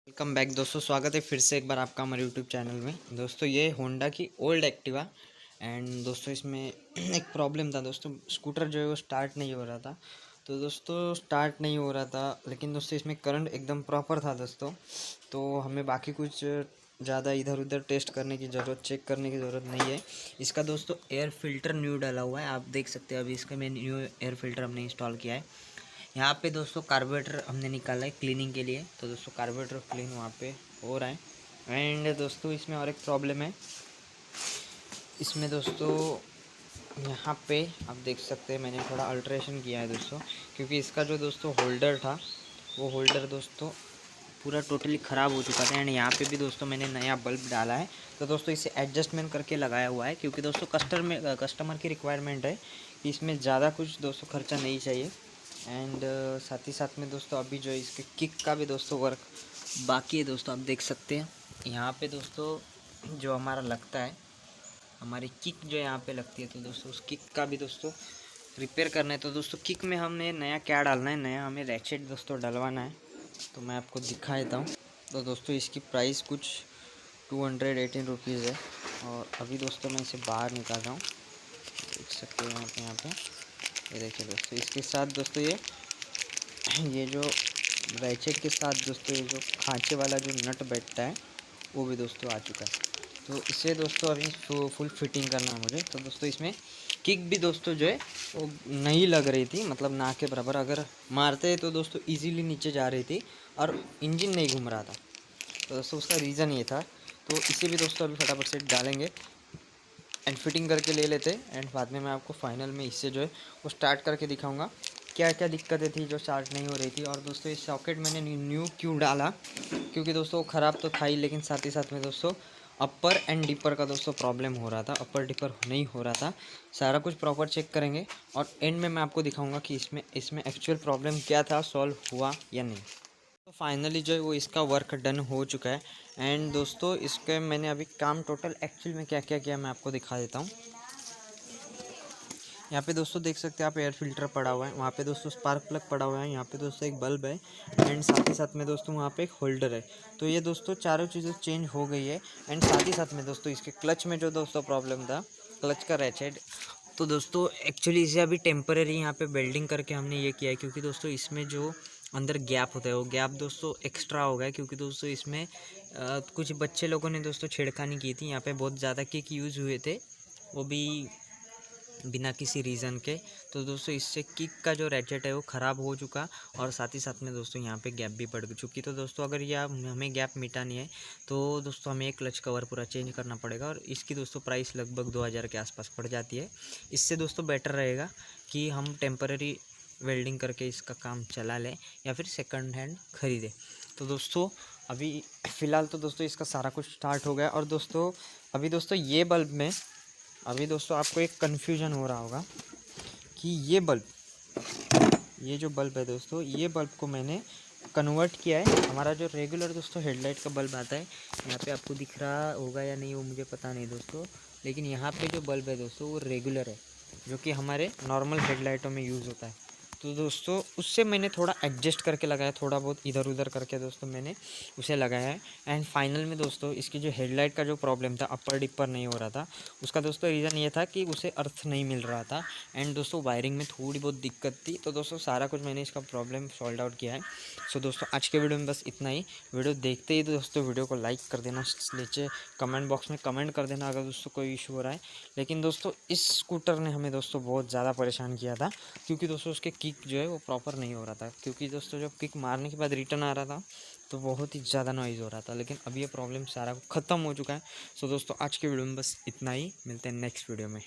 Welcome back दोस्तों, स्वागत है फिर से एक बार आपका हमारे यूट्यूब चैनल में। दोस्तों ये होंडा की ओल्ड एक्टिवा एंड दोस्तों इसमें एक प्रॉब्लम था दोस्तों, स्कूटर जो है वो स्टार्ट नहीं हो रहा था। तो दोस्तों स्टार्ट नहीं हो रहा था, लेकिन दोस्तों इसमें करंट एकदम प्रॉपर था दोस्तों। तो हमें बाकी कुछ ज़्यादा इधर उधर टेस्ट करने की ज़रूरत, चेक करने की ज़रूरत नहीं है। इसका दोस्तों एयर फिल्टर न्यू डाला हुआ है, आप देख सकते हैं। अभी इसका मैं न्यू एयर फिल्टर हमने इंस्टॉल किया है। यहाँ पे दोस्तों कार्बोरेटर हमने निकाला है क्लीनिंग के लिए। तो दोस्तों कार्बोरेटर क्लीन वहाँ पे हो रहा है। एंड दोस्तों इसमें और एक प्रॉब्लम है, इसमें दोस्तों यहाँ पे आप देख सकते हैं मैंने थोड़ा अल्ट्रेशन किया है दोस्तों, क्योंकि इसका जो दोस्तों होल्डर था वो होल्डर दोस्तों पूरा टोटली ख़राब हो चुका था। एंड यहाँ पे भी दोस्तों मैंने नया बल्ब डाला है। तो दोस्तों इसे एडजस्टमेंट करके लगाया हुआ है, क्योंकि दोस्तों कस्टमर की रिक्वायरमेंट है कि इसमें ज़्यादा कुछ दोस्तों खर्चा नहीं चाहिए। एंड साथ ही साथ में दोस्तों अभी जो इसके किक का भी दोस्तों वर्क बाकी है दोस्तों, आप देख सकते हैं। यहाँ पे दोस्तों जो हमारा लगता है, हमारी किक जो यहाँ पे लगती है, तो दोस्तों उस किक का भी दोस्तों रिपेयर करना है। तो दोस्तों किक में हमें नया क्या डालना है, नया हमें रैचेट दोस्तों डलवाना है। तो मैं आपको दिखा देता हूँ। तो दोस्तों इसकी प्राइस कुछ 218 रुपीज़ है। और अभी दोस्तों मैं इसे बाहर निकाल रहा हूँ, देख सकते हैं यहाँ पे ये देखिए दोस्तों। इसके साथ दोस्तों ये जो रैचेट के साथ दोस्तों ये जो खांचे वाला जो नट बैठता है वो भी दोस्तों आ चुका है। तो इसे दोस्तों अभी फुल फिटिंग करना है मुझे। तो दोस्तों इसमें किक भी दोस्तों जो है वो नहीं लग रही थी, मतलब ना के बराबर। अगर मारते तो दोस्तों इजीली नीचे जा रही थी और इंजन नहीं घूम रहा था। तो दोस्तों उसका रीज़न ये था। तो इसे भी दोस्तों अभी फटाफट से डालेंगे एंड फिटिंग करके ले लेते हैं। एंड बाद में मैं आपको फाइनल में इससे जो है वो स्टार्ट करके दिखाऊंगा क्या क्या दिक्कतें थी जो स्टार्ट नहीं हो रही थी। और दोस्तों इस सॉकेट मैंने न्यू क्यों डाला, क्योंकि दोस्तों वो ख़राब तो था ही, लेकिन साथ ही साथ में दोस्तों अपर एंड डिपर का दोस्तों प्रॉब्लम हो रहा था, अपर डिपर नहीं हो रहा था। सारा कुछ प्रॉपर चेक करेंगे और एंड में मैं आपको दिखाऊंगा कि इसमें एक्चुअल प्रॉब्लम क्या था, सॉल्व हुआ या नहीं। तो फाइनली जो है वो इसका वर्क डन हो चुका है। एंड दोस्तों इसके मैंने अभी काम टोटल एक्चुअल में क्या क्या किया मैं आपको दिखा देता हूँ। यहाँ पे दोस्तों देख सकते हैं आप, एयर फिल्टर पड़ा हुआ है, वहाँ पे दोस्तों स्पार्क प्लग पड़ा हुआ है, यहाँ पे दोस्तों एक बल्ब है एंड साथ ही साथ में दोस्तों वहाँ पे एक होल्डर है। तो ये दोस्तों चारों चीज़ें चेंज हो गई है। एंड साथ ही साथ में दोस्तों इसके क्लच में जो दोस्तों प्रॉब्लम था, क्लच का रैचेट, तो दोस्तों एक्चुअली इसे अभी टेम्परेरी यहाँ पे वेल्डिंग करके हमने ये किया है, क्योंकि दोस्तों इसमें जो अंदर गैप होता है वो गैप दोस्तों एक्स्ट्रा हो गया, क्योंकि दोस्तों इसमें कुछ बच्चे लोगों ने दोस्तों छेड़खानी की थी। यहाँ पे बहुत ज़्यादा किक यूज़ हुए थे, वो भी बिना किसी रीज़न के। तो दोस्तों इससे किक का जो रैचेट है वो ख़राब हो चुका, और साथ ही साथ में दोस्तों यहाँ पे गैप भी पड़ चुकी। तो दोस्तों अगर यह हमें गैप मिटानी है तो दोस्तों हमें एक क्लच कवर पूरा चेंज करना पड़ेगा, और इसकी दोस्तों प्राइस लगभग 2000 के आसपास पड़ जाती है। इससे दोस्तों बेटर रहेगा कि हम टेम्पररी वेल्डिंग करके इसका काम चला लें या फिर सेकंड हैंड ख़रीदें। तो दोस्तों अभी फ़िलहाल तो दोस्तों इसका सारा कुछ स्टार्ट हो गया। और दोस्तों अभी दोस्तों ये बल्ब में अभी दोस्तों आपको एक कन्फ्यूजन हो रहा होगा कि ये जो बल्ब है दोस्तों, ये बल्ब को मैंने कन्वर्ट किया है। हमारा जो रेगुलर दोस्तों हेडलाइट का बल्ब आता है, यहाँ पे आपको दिख रहा होगा या नहीं वो मुझे पता नहीं दोस्तों, लेकिन यहाँ पे जो बल्ब है दोस्तों वो रेगुलर है, जो कि हमारे नॉर्मल हेडलाइटों में यूज़ होता है। तो दोस्तों उससे मैंने थोड़ा एडजस्ट करके लगाया, थोड़ा बहुत इधर उधर करके दोस्तों मैंने उसे लगाया है। एंड फाइनल में दोस्तों इसकी जो हेडलाइट का जो प्रॉब्लम था, अपर डिपर नहीं हो रहा था, उसका दोस्तों रीज़न ये था कि उसे अर्थ नहीं मिल रहा था। एंड दोस्तों वायरिंग में थोड़ी बहुत दिक्कत थी। तो दोस्तों सारा कुछ मैंने इसका प्रॉब्लम सॉल्व आउट किया है। सो दोस्तों आज के वीडियो में बस इतना ही। वीडियो देखते ही दोस्तों वीडियो को लाइक कर देना, नीचे कमेंट बॉक्स में कमेंट कर देना अगर दोस्तों कोई इशू हो रहा है। लेकिन दोस्तों इस स्कूटर ने हमें दोस्तों बहुत ज़्यादा परेशान किया था, क्योंकि दोस्तों उसके किक जो है वो प्रॉपर नहीं हो रहा था। क्योंकि दोस्तों जब किक मारने के बाद रिटर्न आ रहा था तो बहुत ही ज़्यादा नॉइज़ हो रहा था, लेकिन अब ये प्रॉब्लम सारा ख़त्म हो चुका है। सो दोस्तों आज के वीडियो में बस इतना ही, मिलते हैं नेक्स्ट वीडियो में।